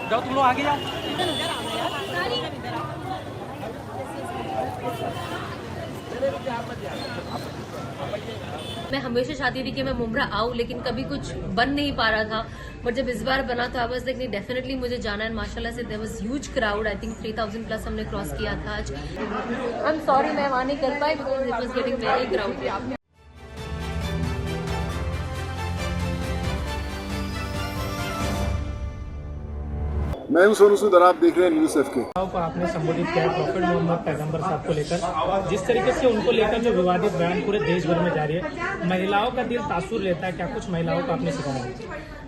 जाओ तुम लोग आगे जाओ। मैं हमेशा चाहती थी कि मैं मुमरा आऊँ, लेकिन कभी कुछ बन नहीं पा रहा था। बट जब इस बार बना तो आई वाज लाइक नहीं, डेफिनेटली मुझे जाना है। माशाल्लाह से there was huge crowd, I think 3000 plus हमने क्रॉस किया था आज। आई एम सॉरी मैं वहाँ नहीं कर पाई because it was getting very crowded. मैं हूं सोनू सूद और आप देख रहे हैं न्यूज़ एफ के। को आपने संबोधित किया है प्रॉफिट मोहम्मद पैगंबर साहब को लेकर, जिस तरीके से उनको लेकर जो विवादित बयान पूरे देश भर में जारी है, महिलाओं का दिल तासुर लेता है। क्या कुछ महिलाओं को आपने सिखाया?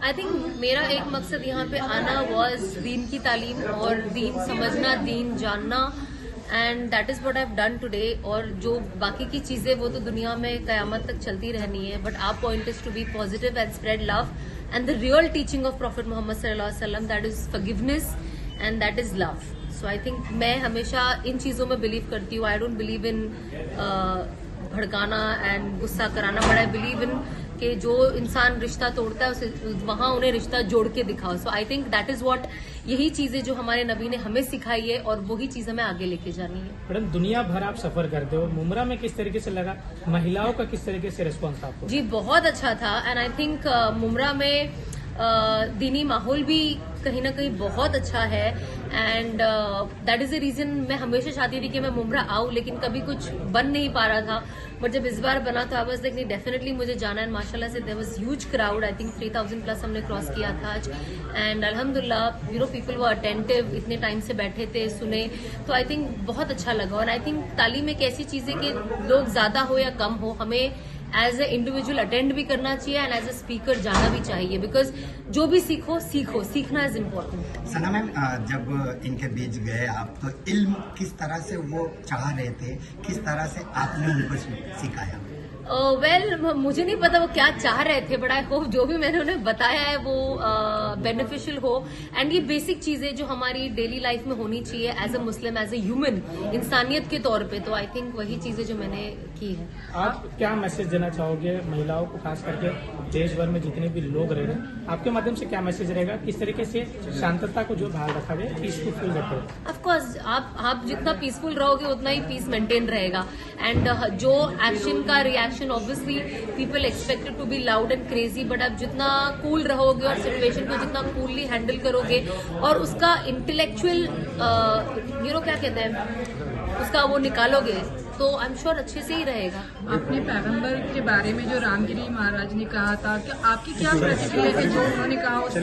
आई थिंक मेरा एक मकसद यहाँ पे आना वाज दीन की तालीम और दीन समझना, दीन जानना, and that is what I have done today. और जो बाकी की चीजें वो तो दुनिया में कयामत तक चलती रहनी है, but our point is to be positive and spread love and the real teaching of Prophet Muhammad sallallahu alaihi wasallam, that is forgiveness and that is love. So I think मैं हमेशा इन चीजों में बिलीव करती हूँ। I don't believe in भड़काना and गुस्सा कराना, but I believe in कि जो इंसान रिश्ता तोड़ता है उसे वहां उन्हें रिश्ता जोड़ के दिखाओ। So I think that is what, यही चीजें जो हमारे नबी ने हमें सिखाई है और वही चीज हमें आगे लेके जानी है। मैडम दुनिया भर आप सफर करते हो, मुमरा में किस तरीके से लगा, महिलाओं का किस तरीके से रिस्पॉन्स था आपको? जी बहुत अच्छा था, एंड आई थिंक मुमरा में दीनी माहौल भी कहीं ना कहीं बहुत अच्छा है, and that is the reason मैं हमेशा चाहती थी कि मैं मुमरा आऊँ, लेकिन कभी कुछ बन नहीं पा रहा था। बट जब इस बार बना तो आई वाज लाइक नहीं, डेफिनेटली मुझे जाना है। माशाल्लाह से there was huge crowd, I think 3000 plus हमने क्रॉस किया था आज, एंड अल्हम्दुलिल्लाह you know people were attentive, इतने टाइम से बैठे थे, सुने, तो आई थिंक बहुत अच्छा लगा। और आई थिंक तालीम एक ऐसी चीज है कि लोग ज्यादा हो या कम हो, हमें एज ए इंडिविजुअल अटेंड भी करना चाहिए एंड एज ए स्पीकर जाना भी चाहिए, बिकॉज जो भी सीखो सीखना इज इम्पोर्टेंट। सना मैम, जब इनके बीच गए आप, तो इल्म किस तरह से वो चाह रहे थे, किस तरह से आपने उनको सिखाया? मुझे नहीं पता वो क्या चाह रहे थे, बट आई होप जो भी मैंने उन्हें बताया है वो बेनिफिशियल हो। एंड ये बेसिक चीजें जो हमारी डेली लाइफ में होनी चाहिए as a Muslim, as a human, इंसानियत के तौर पे, तो आई थिंक वही चीजें जो मैंने की है। आप क्या मैसेज देना चाहोगे महिलाओं को, खास करके देश भर में जितने भी लोग रह रहे हैं, आपके माध्यम से क्या मैसेज रहेगा? किस तरीके से शांतता को जो बाहर रखा गया, पीसफुल रखे? ऑफकोर्स आप जितना पीसफुल रहोगे उतना ही पीस मेंटेन रहेगा, एंड जो एक्शन का reaction, obviously people expected to be loud and crazy, but आप जितना कूल रहोगे और सिचुएशन को जितना कूलली हैंडल करोगे और उसका इंटेलेक्चुअल यू नो क्या कहते हैं, उसका वो निकालोगे, तो आई एम श्योर अच्छे से ही रहेगा। आपने पैगंबर के बारे में जो रामगिरी महाराज ने कहा था, कि आपकी क्या प्रतिक्रिया है जो उन्होंने कहा, उससे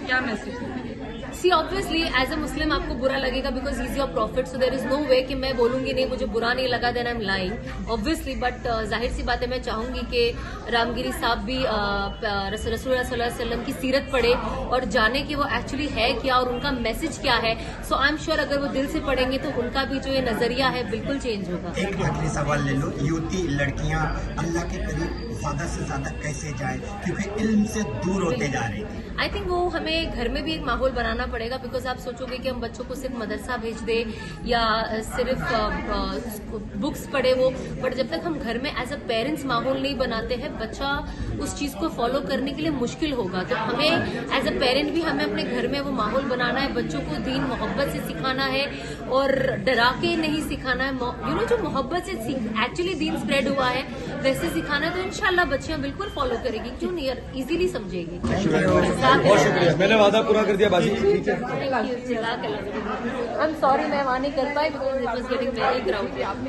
क्या मैसेज है? सी ऑब्वियसली एज ए मुस्लिम आपको बुरा लगेगा because he is your profit, so there is no way कि मैं बोलूंगी नहीं मुझे बुरा नहीं लगा, then I am lying obviously. But जाहिर सी बात है, मैं चाहूंगी कि रामगिरी साहब भी रसूल सल्लल्लाहु अलैहि वसल्लम की सीरत पढ़े और जाने कि वो एक्चुअली है क्या और उनका मैसेज क्या है। सो आई एम श्योर अगर वो दिल से पढ़ेंगे तो उनका भी जो ये नजरिया है बिल्कुल चेंज होगा। एक आखिरी सवाल ले लो, युवती लड़कियां अल्लाह के करीब ज्यादा से ज्यादा कैसे जाए, क्योंकि इल्म से दूर होते जा रहे हैं? आई थिंक वो हमें घर में भी एक माहौल बनाना पड़ेगा, बिकॉज आप सोचोगे कि हम बच्चों को सिर्फ मदरसा भेज दे या सिर्फ बुक्स पढ़े वो, बट जब तक हम घर में एज अ पेरेंट्स माहौल नहीं बनाते हैं, बच्चा उस चीज को फॉलो करने के लिए मुश्किल होगा। तो हमें एज अ पेरेंट भी हमें अपने घर में वो माहौल बनाना है, बच्चों को दीन मोहब्बत से सिखाना है और डरा के नहीं सिखाना है। यू नो जो मोहब्बत से एक्चुअली दीन स्प्रेड हुआ है वैसे सिखाना है, तो इंशाल्लाह बच्चियां बिल्कुल फॉलो करेगी, क्यों नहीं, इजीली समझेगी। बहुत शुक्रिया, मैंने वादा पूरा कर दिया बाजी। आई एम सॉरी मैं वहाँ नहीं कर पाई because it was getting very crowded.